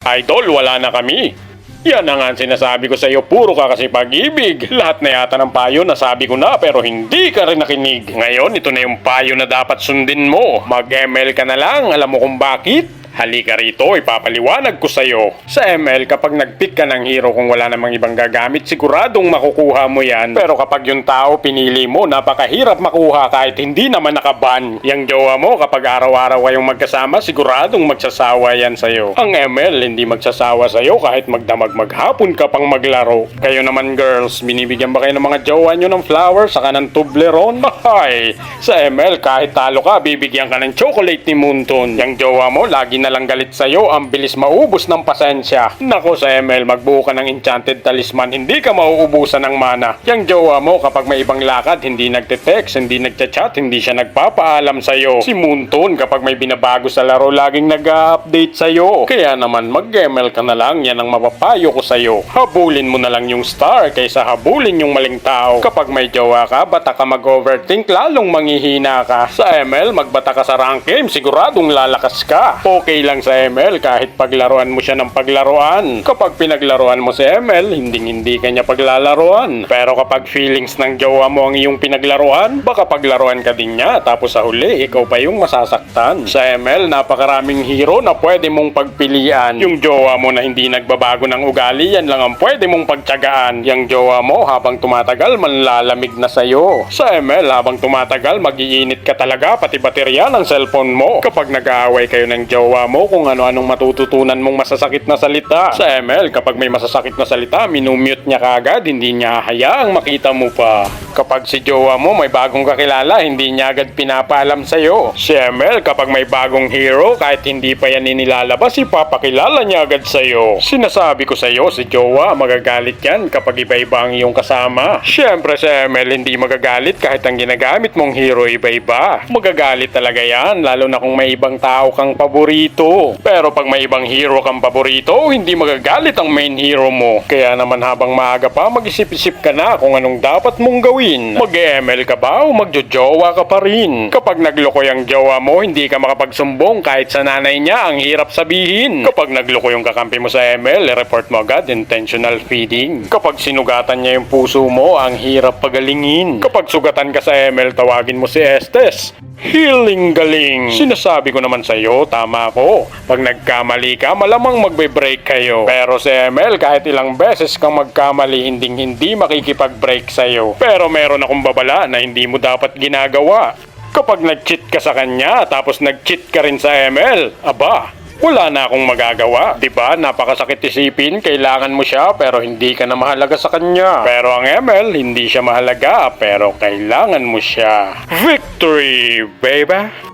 Idol, wala na kami. Yan na nga ang sinasabi ko sa iyo, puro ka kasi pag-ibig. Lahat na yata ng payo nasabi ko na pero hindi ka rin nakinig. Ngayon, ito na yung payo na dapat sundin mo. Mag-ML ka na lang, alam mo kung bakit? Halika rito, ipapaliwanag ko sa'yo. Sa ML, kapag nag-pick ka ng hero kung wala namang ibang gagamit, siguradong makukuha mo yan. Pero kapag yung tao pinili mo, napakahirap makuha kahit hindi naman nakaban. Yang jowa mo, kapag araw-araw kayong magkasama, siguradong magsasawa yan sa'yo. Ang ML, hindi magsasawa sa'yo kahit magdamag maghapon ka pang maglaro. Kayo naman girls, binibigyan ba kayo ng mga jowa nyo ng flowers saka ng Toblerone? Hay! Sa ML, kahit talo ka, bibigyan ka ng chocolate ni Moonton. Yang jowa mo, lagi na lang galit sa'yo, ang bilis maubos ng pasensya. Nako sa ML, magbuo ka ng enchanted talisman, hindi ka mauubusan ng mana. Yang jowa mo, kapag may ibang lakad, hindi nagte-text, hindi nagchat-chat, hindi siya nagpapaalam sa'yo. Si Moonton, kapag may binabago sa laro, laging nag-update sa'yo. Kaya naman, mag-ML ka na lang, yan ang mapapayo ko sa'yo. Habulin mo na lang yung star, kaysa habulin yung maling tao. Kapag may jowa ka, bata ka mag-overthink, lalong manghihina ka. Sa ML, magbata ka sa rank game, siguradong lalakas ka. Okay lang sa ML kahit paglaruan mo siya ng paglaruan. Kapag pinaglaruan mo si ML, hindi ka niya paglalaruan. Pero kapag feelings ng jowa mo ang iyong pinaglaruan, baka paglaruan ka din niya tapos sa huli, ikaw pa yung masasaktan. Sa ML, napakaraming hero na pwede mong pagpilian. Yung jowa mo na hindi nagbabago ng ugali, yan lang ang pwede mong pagtyagaan. Yung jowa mo, habang tumatagal, manlalamig na sa'yo. Sa ML, habang tumatagal, mag-iinit ka talaga, pati baterya ng cellphone mo. Kapag nag-aaway kayo ng jowa mo kung ano-anong matututunan mong masasakit na salita. Sa ML, kapag may masasakit na salita, minumute niya kaagad, hindi niya hayaang makita mo pa. Kapag si jowa mo may bagong kakilala, hindi niya agad pinapaalam sa'yo. Si ML, kapag may bagong hero, kahit hindi pa yan inilalabas, ipapakilala niya agad sa'yo. Sinasabi ko sa'yo, si jowa, magagalit yan kapag iba-iba ang iyong kasama. Siyempre si ML, hindi magagalit kahit ang ginagamit mong hero iba-iba. Magagalit talaga yan, lalo na kung may ibang tao kang paborito. Pero pag may ibang hero kang paborito, hindi magagalit ang main hero mo. Kaya naman habang maaga pa, mag-isip-isip ka na kung anong dapat mong gawin. Mag-ML ka ba o magjojowa ka pa rin? Kapag nagloko yung jowa mo, hindi ka makapagsumbong kahit sa nanay niya, ang hirap sabihin. Kapag nagloko yung kakampi mo sa ML, report mo agad, intentional feeding. Kapag sinugatan niya yung puso mo, ang hirap pagalingin. Kapag sugatan ka sa ML, tawagin mo si Estes. Healing galing. Sinasabi ko naman sa iyo, tama ko. Pag nagkamali ka, malamang magbe-break kayo. Pero sa ML, kahit ilang beses kang magkamali, hindi makikipag-break sa iyo. Pero meron akong babala na hindi mo dapat ginagawa. Kapag nag-cheat ka sa kanya, tapos nag-cheat ka rin sa ML, aba, wala na akong magagawa. Diba? Napakasakit isipin, kailangan mo siya pero hindi ka na mahalaga sa kanya. Pero ang ML, hindi siya mahalaga pero kailangan mo siya. Victory, baby!